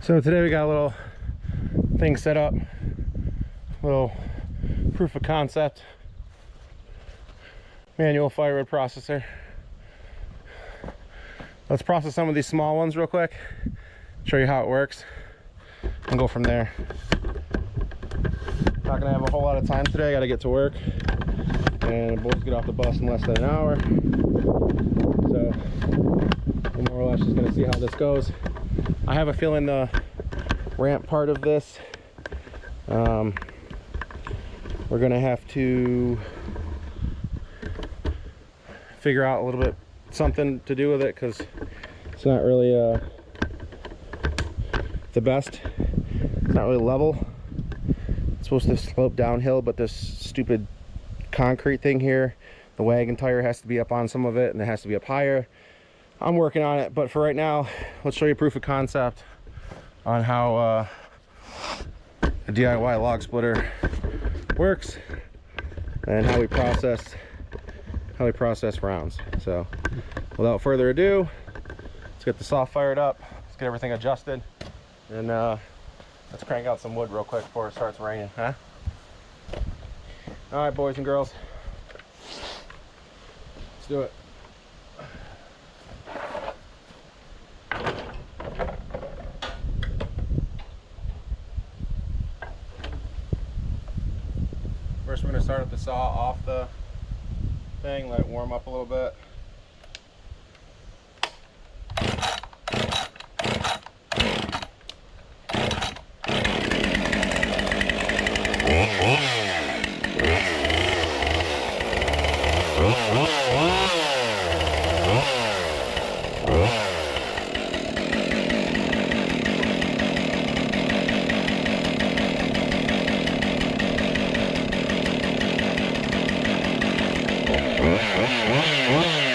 So today we got a little thing set up, little proof of concept, manual firewood processor. Let's process some of these small ones real quick, show you how it works, and go from there. Not gonna have a whole lot of time today. I gotta get to work, and the boys get off the bus in less than an hour. So we're more or less just gonna see how this goes. I have a feeling the ramp part of this, we're gonna have to figure out a little bit something to do with it, because it's not really the best. It's not really level. It's supposed to slope downhill, but this stupid concrete thing here, the wagon tire has to be up on some of it, and it has to be up higher. I'm working on it, but for right now, let's show you proof of concept on how a DIY log splitter works and how we process rounds. So without further ado, let's get the saw fired up, let's get everything adjusted, and let's crank out some wood real quick before it starts raining, huh? All right, boys and girls, let's do it. First, we're going to start with the saw off the thing, let it warm up a little bit. What?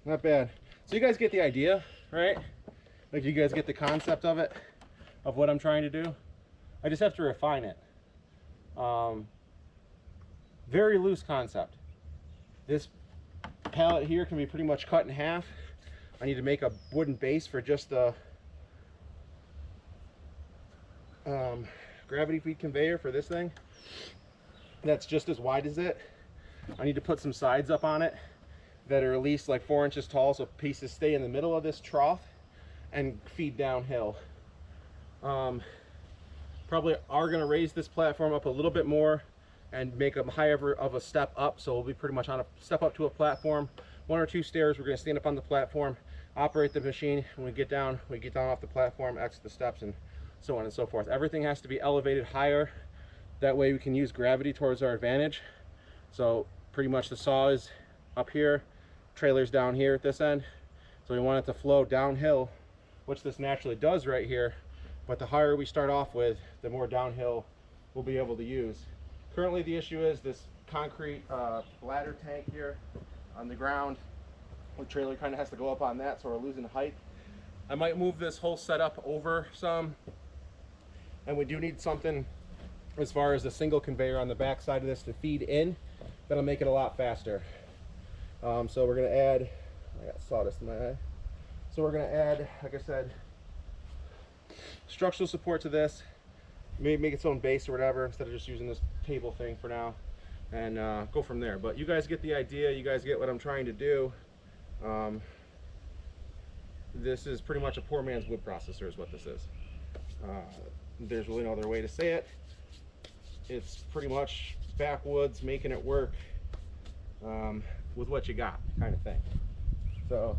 Not bad. So you guys get the idea, right? Like, you guys get the concept of it, of what I'm trying to do. I just have to refine it. Very loose concept. This pallet here can be pretty much cut in half. I need to make a wooden base for just the gravity feed conveyor for this thing. That's just as wide as it. I need to put some sides up on it that are at least like 4 inches tall, so pieces stay in the middle of this trough and feed downhill. Probably are going to raise this platform up a little bit more and make a higher of a step up, so we'll be pretty much on a step up to a platform. 1 or 2 stairs. We're going to stand up on the platform, operate the machine. When we get down off the platform, exit the steps, and so on and so forth. Everything has to be elevated higher. That way we can use gravity towards our advantage. So pretty much the saw is up here, trailer's down here at this end. So we want it to flow downhill, which this naturally does right here. But the higher we start off with, the more downhill we'll be able to use. Currently the issue is this concrete bladder tank here on the ground. The trailer kind of has to go up on that, so we're losing height. I might move this whole setup over some, and we do need something as far as a single conveyor on the back side of this to feed in. That'll make it a lot faster. So we're going to add, I got sawdust in my eye. So we're going to add, like I said, structural support to this. Maybe make its own base or whatever instead of just using this table thing for now, and go from there. But you guys get the idea. You guys get what I'm trying to do. This is pretty much a poor man's wood processor is what this is. There's really no other way to say it. It's pretty much backwoods making it work with what you got, kind of thing. So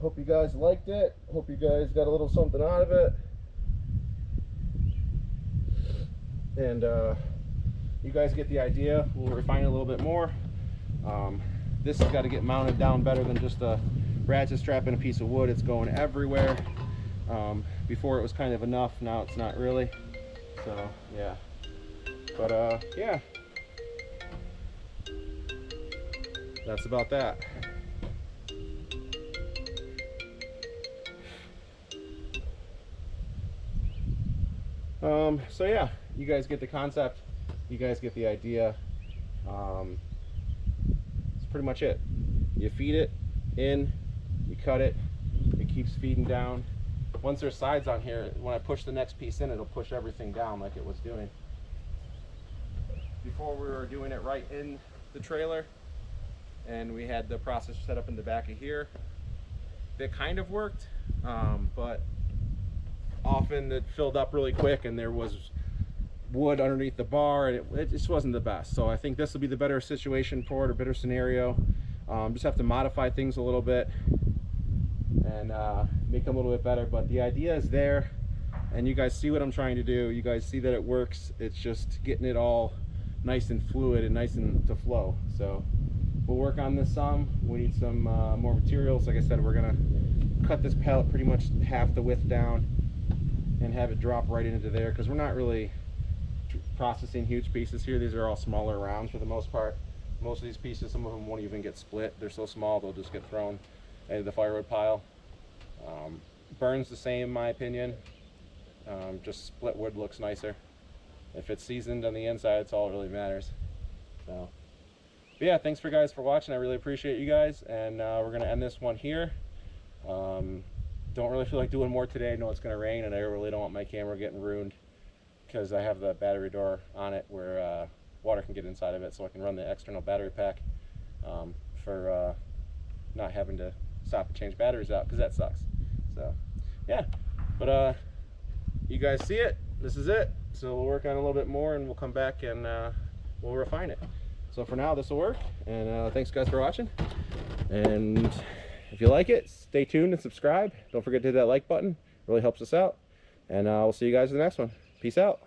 hope you guys liked it. Hope you guys got a little something out of it. And you guys get the idea. We'll refine it a little bit more. This has got to get mounted down better than just a ratchet strap and a piece of wood. It's going everywhere. Before it was kind of enough, now it's not really. So yeah, but yeah, that's about that. So yeah, you guys get the concept, you guys get the idea. It's pretty much it. You feed it in, you cut it, it keeps feeding down. Once there's sides on here, when I push the next piece in, it'll push everything down like it was doing. Before we were doing it right in the trailer, and we had the processor set up in the back of here. That kind of worked, but often it filled up really quick and there was wood underneath the bar, and it just wasn't the best. So I think this will be the better situation for it, or better scenario. Just have to modify things a little bit and make them a little bit better, but the idea is there, and you guys see what I'm trying to do. You guys see that it works. It's just getting it all nice and fluid and nice and to flow. So we'll work on this some. We need some more materials. Like I said, we're gonna cut this pallet pretty much half the width down and have it drop right into there, because we're not really processing huge pieces here. These are all smaller rounds for the most part. Most of these pieces, some of them won't even get split. They're so small they'll just get thrown into the firewood pile. Burns the same in my opinion. Just split wood looks nicer. If it's seasoned on the inside, it's all that really matters. So but yeah, thanks for watching. I really appreciate you guys, and we're gonna end this one here. Don't really feel like doing more today. I know it's gonna rain, and I really don't want my camera getting ruined, because I have the battery door on it where water can get inside of it, so I can run the external battery pack for not having to stop and change batteries out, because that sucks. So yeah, but you guys see it. This is it. So we'll work on a little bit more, and we'll come back and we'll refine it. So for now, this will work, and thanks guys for watching. And if you like it, stay tuned and subscribe. Don't forget to hit that like button. It really helps us out. And we'll see you guys in the next one. Peace out.